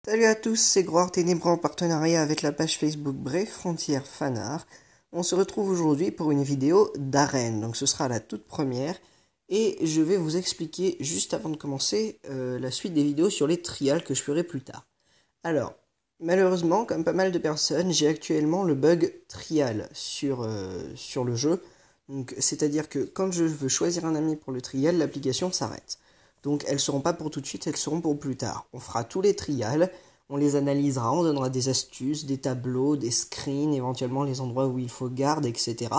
Salut à tous, c'est Groire Ténébreux en partenariat avec la page Facebook Brave Frontières Fanart. On se retrouve aujourd'hui pour une vidéo d'arène, donc ce sera la toute première. Et je vais vous expliquer juste avant de commencer la suite des vidéos sur les trials que je ferai plus tard. Alors, malheureusement, comme pas mal de personnes, j'ai actuellement le bug trial sur le jeu. Donc, c'est-à-dire que quand je veux choisir un ami pour le trial, l'application s'arrête. Donc elles ne seront pas pour tout de suite, elles seront pour plus tard. On fera tous les trials, on les analysera, on donnera des astuces, des tableaux, des screens, éventuellement les endroits où il faut garder, etc.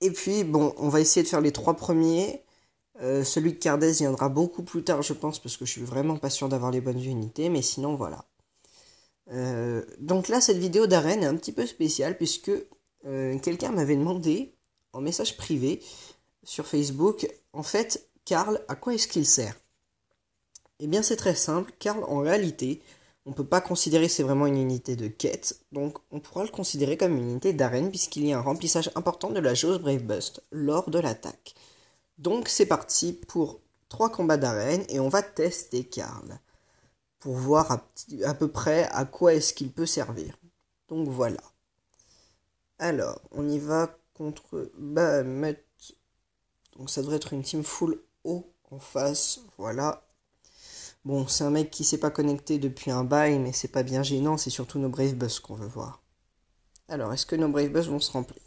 Et puis bon, on va essayer de faire les 3 premiers. Celui de Cardez viendra beaucoup plus tard, je pense, parce que je suis vraiment pas sûr d'avoir les bonnes unités, mais sinon voilà. Donc là, cette vidéo d'arène est un petit peu spéciale, puisque quelqu'un m'avait demandé, en message privé, sur Facebook, en fait, Karl, à quoi est-ce qu'il sert? Eh bien, c'est très simple. Karl, en réalité, on ne peut pas considérer que c'est vraiment une unité de quête, donc on pourra le considérer comme une unité d'arène puisqu'il y a un remplissage important de la jauge Brave Bust lors de l'attaque. Donc c'est parti pour 3 combats d'arène et on va tester Karl pour voir à peu près à quoi est-ce qu'il peut servir. Donc voilà. Alors, on y va contre Bahamut. Donc ça devrait être une team full haut en face, voilà. Bon, c'est un mec qui s'est pas connecté depuis un bail, mais c'est pas bien gênant, c'est surtout nos Brave Bus qu'on veut voir. Alors, est-ce que nos Brave Bus vont se remplir?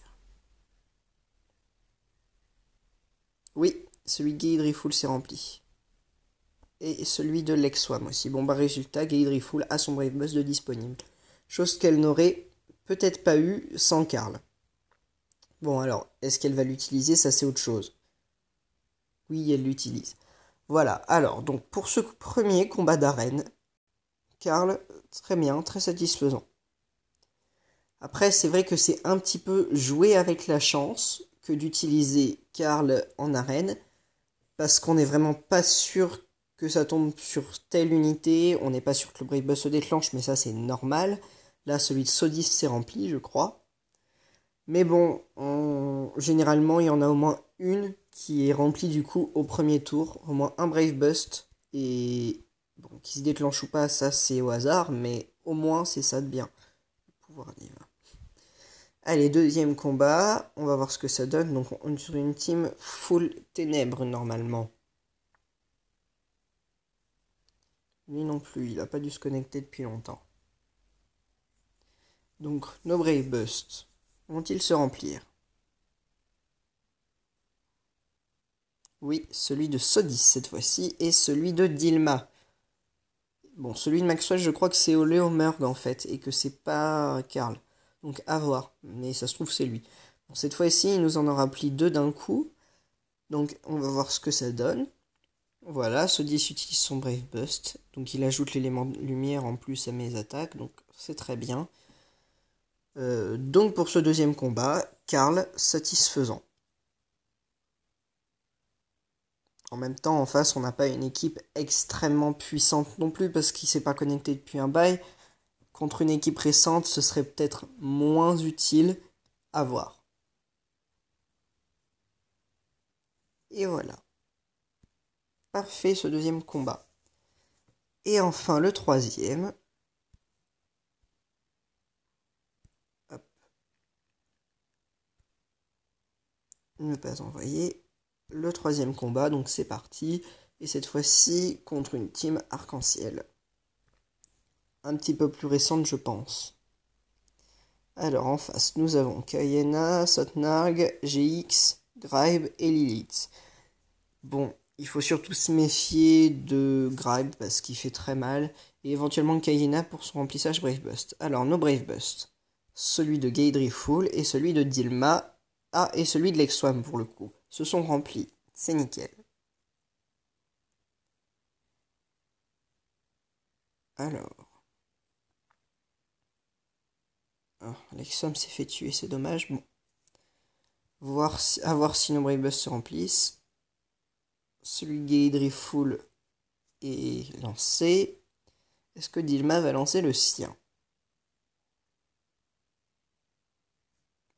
Oui, celui de Gaydrifool s'est rempli. Et celui de Lexwam aussi. Bon, bah résultat, Gaydrifool a son Brave Bus de disponible. Chose qu'elle n'aurait peut-être pas eu sans Karl. Bon, alors, est-ce qu'elle va l'utiliser? Ça, c'est autre chose. Oui, elle l'utilise. Voilà, alors, donc pour ce premier combat d'arène, Karl, très bien, très satisfaisant. Après, c'est vrai que c'est un petit peu jouer avec la chance que d'utiliser Karl en arène, parce qu'on n'est vraiment pas sûr que ça tombe sur telle unité, on n'est pas sûr que le Brave Bus se déclenche, mais ça c'est normal. Là, celui de Sodis s'est rempli, je crois. Mais bon, généralement, il y en a au moins une qui est remplie du coup au premier tour, au moins un Brave Bust, et bon, qui se déclenche ou pas, ça c'est au hasard, mais au moins c'est ça de bien. Pouvoir dire. Allez, deuxième combat, on va voir ce que ça donne. Donc on est sur une team full ténèbres normalement. Lui non plus, il n'a pas dû se connecter depuis longtemps. Donc nos Brave Bust vont-ils se remplir? Oui, celui de Sodis cette fois-ci et celui de Dilma. Bon, celui de Maxwell, je crois que c'est au Léomurg en fait et que c'est pas Karl. Donc à voir, mais ça se trouve c'est lui. Bon, cette fois-ci, il nous en aura pris 2 d'un coup. Donc on va voir ce que ça donne. Voilà, Sodis utilise son Brave Bust, donc il ajoute l'élément de lumière en plus à mes attaques, donc c'est très bien. Donc pour ce deuxième combat, Karl satisfaisant. En même temps, en face, on n'a pas une équipe extrêmement puissante non plus, parce qu'il s'est pas connecté depuis un bail. Contre une équipe récente, ce serait peut-être moins utile à voir. Et voilà. Parfait ce deuxième combat. Et enfin le troisième. Hop. Ne pas envoyer. Le troisième combat, donc c'est parti. Et cette fois-ci contre une team arc-en-ciel. Un petit peu plus récente, je pense. Alors en face, nous avons Kayena, Sotnarg, GX, Gribe et Lilith. Bon, il faut surtout se méfier de Gribe parce qu'il fait très mal. Et éventuellement Kayena pour son remplissage Brave Bust. Alors nos Brave Bust. Celui de Gaydrifool et celui de Dilma. Ah, et celui de Lexwam pour le coup. Se sont remplis. C'est nickel. Alors. Ah, Lexwam s'est fait tuer, c'est dommage. Bon. À voir si nos Brave Bust se remplissent. Celui de Gaydrifool est lancé. Est-ce que Dilma va lancer le sien?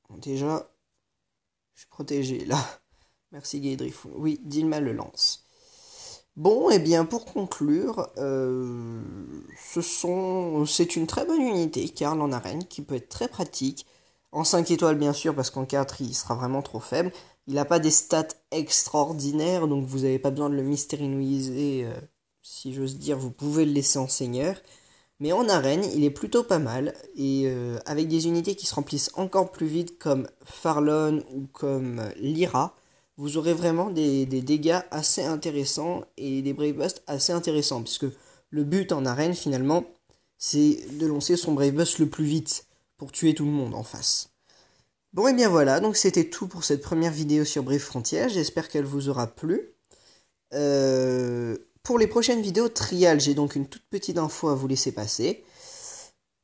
Bon, déjà, je suis protégé là. Merci Gaydrifool. Oui, Dilma le lance. Bon, et bien pour conclure, c'est une très bonne unité, Karl en arène, qui peut être très pratique. En 5 étoiles bien sûr, parce qu'en 4 il sera vraiment trop faible. Il n'a pas des stats extraordinaires, donc vous n'avez pas besoin de le mystériser, si j'ose dire, vous pouvez le laisser en seigneur. Mais en arène, il est plutôt pas mal, et avec des unités qui se remplissent encore plus vite, comme Farlon ou comme Lyra, vous aurez vraiment des dégâts assez intéressants et des Brave Burst assez intéressants, puisque le but en arène, finalement, c'est de lancer son Brave Burst le plus vite, pour tuer tout le monde en face. Bon et bien voilà, donc c'était tout pour cette première vidéo sur Brave Frontier, j'espère qu'elle vous aura plu. Pour les prochaines vidéos trial, j'ai donc une toute petite info à vous laisser passer.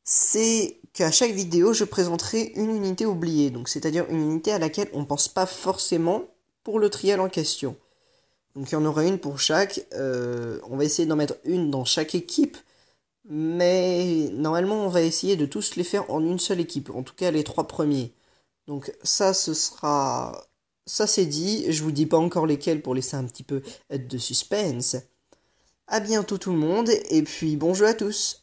C'est qu'à chaque vidéo, je présenterai une unité oubliée, donc c'est-à-dire une unité à laquelle on pense pas forcément pour le trial en question. Donc il y en aura une pour chaque, on va essayer d'en mettre une dans chaque équipe, mais normalement on va essayer de tous les faire en une seule équipe, en tout cas les 3 premiers. Donc ça c'est dit, je vous dis pas encore lesquels pour laisser un petit peu de suspense. À bientôt tout le monde, et puis bon jeu à tous.